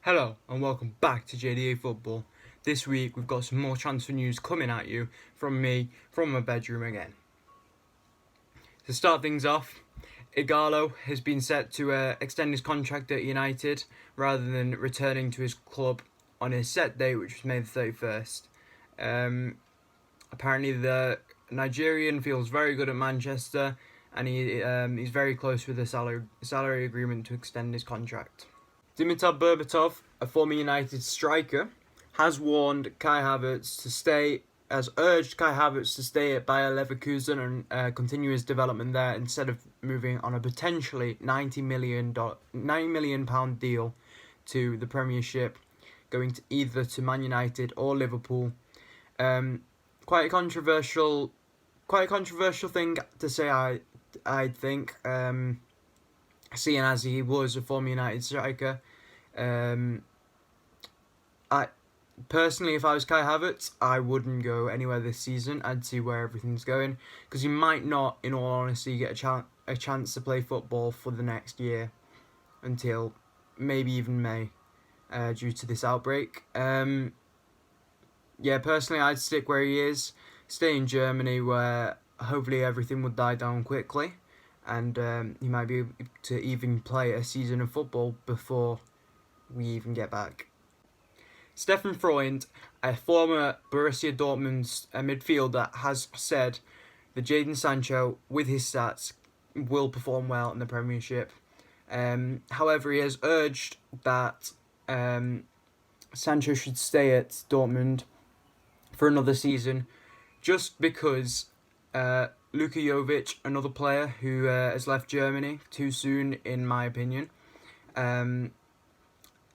Hello and welcome back to JDA Football. This week we've got some more transfer news coming at you from me, from my bedroom again. To start things off, Igalo has been set to extend his contract at United rather than returning to his club on his set date, which was May the 31st. Apparently the Nigerian feels very good at Manchester and he's very close with a salary agreement to extend his contract. Dimitar Berbatov, a former United striker, has warned Kai Havertz to stay, has urged Kai Havertz to stay at Bayer Leverkusen and continue his development there instead of moving on a potentially £90 million deal to the Premiership, going to either to Man United or Liverpool. Quite a controversial thing to say, I think. Seeing as he was a former United striker. I personally, if I was Kai Havertz, I wouldn't go anywhere this season. I'd see where everything's going, because he might not, in all honesty, get a chance to play football for the next year, until maybe even May, due to this outbreak. Personally, I'd stick where he is, stay in Germany, where hopefully everything would die down quickly. And he might be able to even play a season of football before we even get back. Stefan Freund, a former Borussia Dortmund midfielder, has said that Jadon Sancho, with his stats, will perform well in the Premiership. However, he has urged that Sancho should stay at Dortmund for another season, just because Luka Jovic, another player who has left Germany too soon, in my opinion,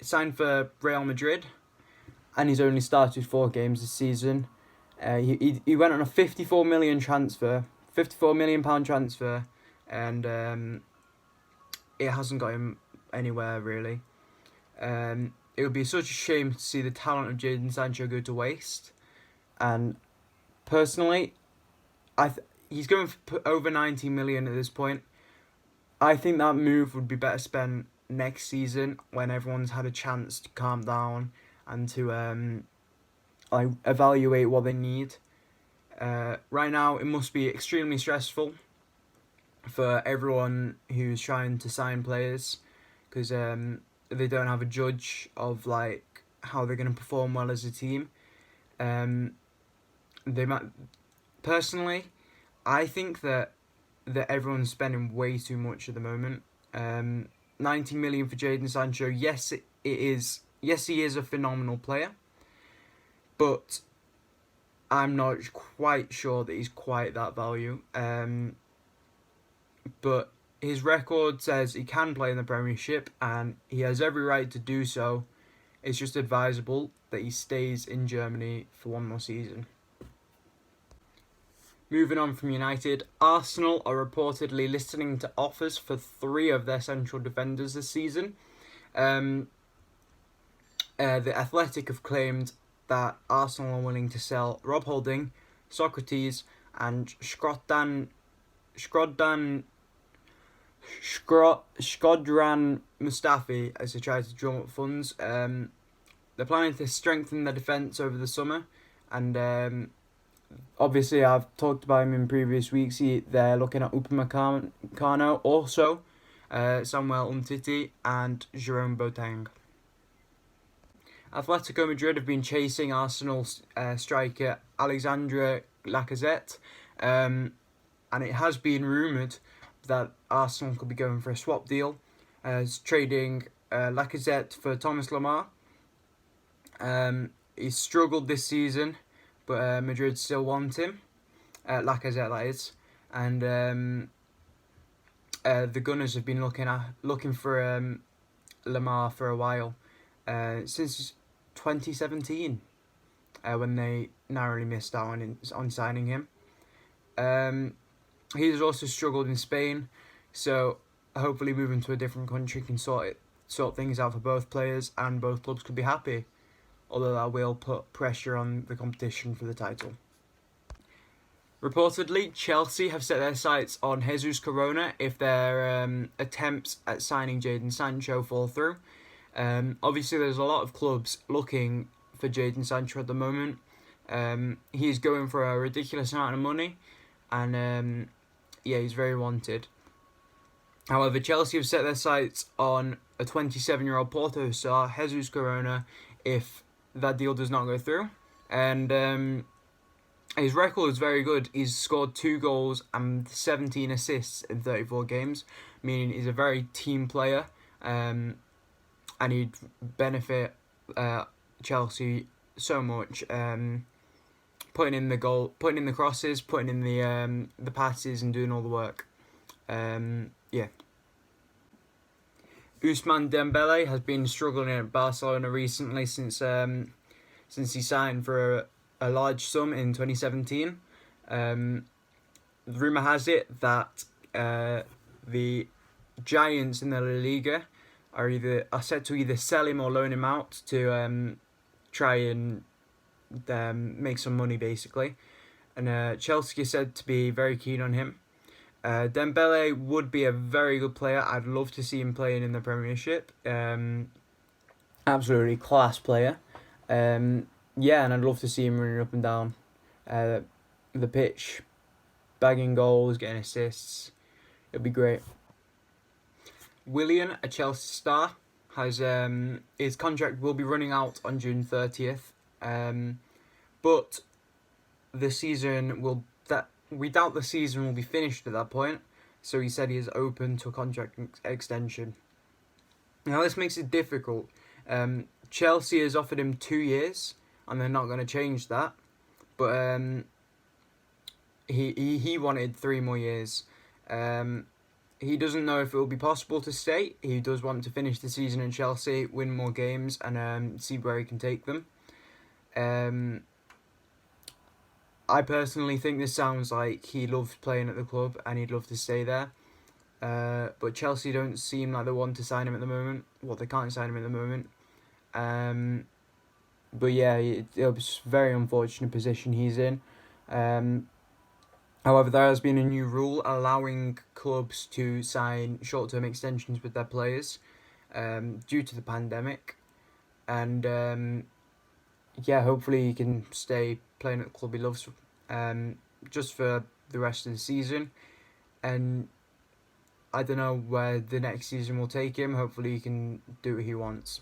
signed for Real Madrid, and he's only started 4 games this season. He went on a £54 million transfer, and it hasn't got him anywhere really. It would be such a shame to see the talent of Jadon Sancho go to waste, and personally, he's going for over 90 million at this point. I think that move would be better spent next season, when everyone's had a chance to calm down and to evaluate what they need. Right now, it must be extremely stressful for everyone who's trying to sign players, because they don't have a judge of how they're going to perform well as a team. They might personally. I think that everyone's spending way too much at the moment. 90 million for Jadon Sancho. Yes, it is. Yes, he is a phenomenal player, but I'm not quite sure that he's quite that value. But his record says he can play in the Premiership, and he has every right to do so. It's just advisable that he stays in Germany for one more season. Moving on from United, Arsenal are reportedly listening to offers for 3 of their central defenders this season. The Athletic have claimed that Arsenal are willing to sell Rob Holding, Socrates, and Shkodran Mustafi as they try to drum up funds. They're planning to strengthen their defence over the summer, and obviously, I've talked about him in previous weeks. They're looking at Upamecano, also Samuel Umtiti, and Jerome Boateng. Atletico Madrid have been chasing Arsenal striker Alexandre Lacazette, and it has been rumoured that Arsenal could be going for a swap deal, trading Lacazette for Thomas Lemar. He's struggled this season, but Madrid still want him, Lacazette that is, and the Gunners have been looking for Lemar for a while, since 2017, when they narrowly missed out on signing him. He's also struggled in Spain, so hopefully moving to a different country can sort things out for both players, and both clubs could be happy, although that will put pressure on the competition for the title. Reportedly, Chelsea have set their sights on Jesus Corona if their attempts at signing Jadon Sancho fall through. Obviously, there's a lot of clubs looking for Jadon Sancho at the moment. He's going for a ridiculous amount of money, and yeah, he's very wanted. However, Chelsea have set their sights on a 27-year-old Porto star, Jesus Corona, if that deal does not go through. And his record is very good. He's scored 2 goals and 17 assists in 34 games, meaning he's a very team player, and he'd benefit Chelsea so much. Putting in the goal, putting in the crosses, putting in the passes, and doing all the work. Yeah. Ousmane Dembele has been struggling at Barcelona recently since he signed for a large sum in 2017. Rumour has it that the giants in the La Liga are set to either sell him or loan him out to try and make some money, basically. And Chelsea is said to be very keen on him. Dembele would be a very good player. I'd love to see him playing in the Premiership. Absolutely class player. Yeah, and I'd love to see him running up and down the pitch, bagging goals, getting assists. It'd be great. Willian, a Chelsea star, has his contract will be running out on June 30th. But the season we doubt the season will be finished at that point. So he said he is open to a contract extension. Now this makes it difficult. Chelsea has offered him 2 years, and they're not going to change that. But he wanted 3 more years. He doesn't know if it will be possible to stay. He does want to finish the season in Chelsea, win more games, and see where he can take them. I personally think this sounds like he loves playing at the club and he'd love to stay there. But Chelsea don't seem like they want to sign him at the moment. Well, they can't sign him at the moment. But yeah, it's a very unfortunate position he's in. However, there has been a new rule allowing clubs to sign short-term extensions with their players due to the pandemic. And yeah, hopefully he can stay playing at the club he loves just for the rest of the season. And I don't know where the next season will take him. Hopefully he can do what he wants.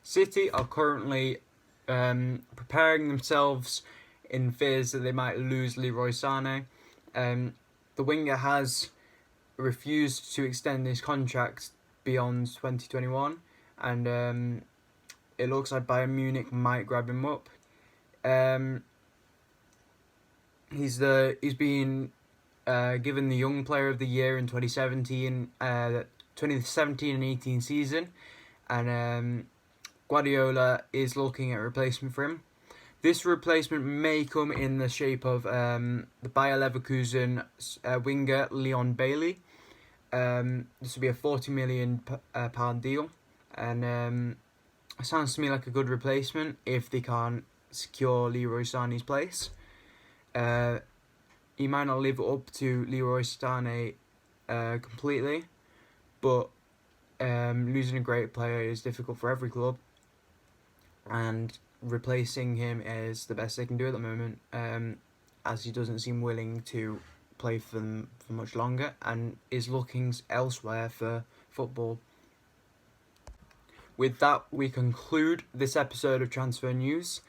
City are currently preparing themselves in fears that they might lose Leroy Sané. The winger has refused to extend his contract beyond 2021, and it looks like Bayern Munich might grab him up. He's been given the Young Player of the Year in 2017 and 18 season, and Guardiola is looking at a replacement for him. This replacement may come in the shape of the Bayer Leverkusen winger Leon Bailey. This will be a £40 million deal, and it sounds to me like a good replacement if they can't secure Leroy Sané's place. He might not live up to Leroy Sané completely, but losing a great player is difficult for every club, and replacing him is the best they can do at the moment, as he doesn't seem willing to play for them for much longer and is looking elsewhere for football. With that, we conclude this episode of Transfer News.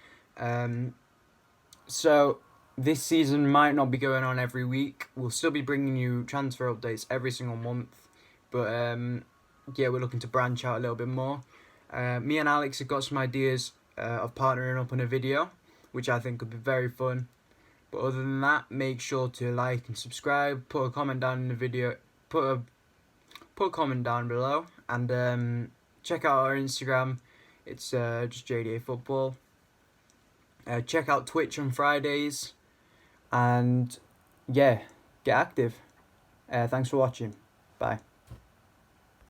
So this season might not be going on every week. We'll still be bringing you transfer updates every single month, but yeah, we're looking to branch out a little bit more. Me and Alex have got some ideas of partnering up on a video, which I think could be very fun. But other than that, make sure to like and subscribe. Put a comment down in the video. Put a comment down below, and check out our Instagram. It's just JDA Football. Check out Twitch on Fridays, and yeah, get active. Thanks for watching. Bye.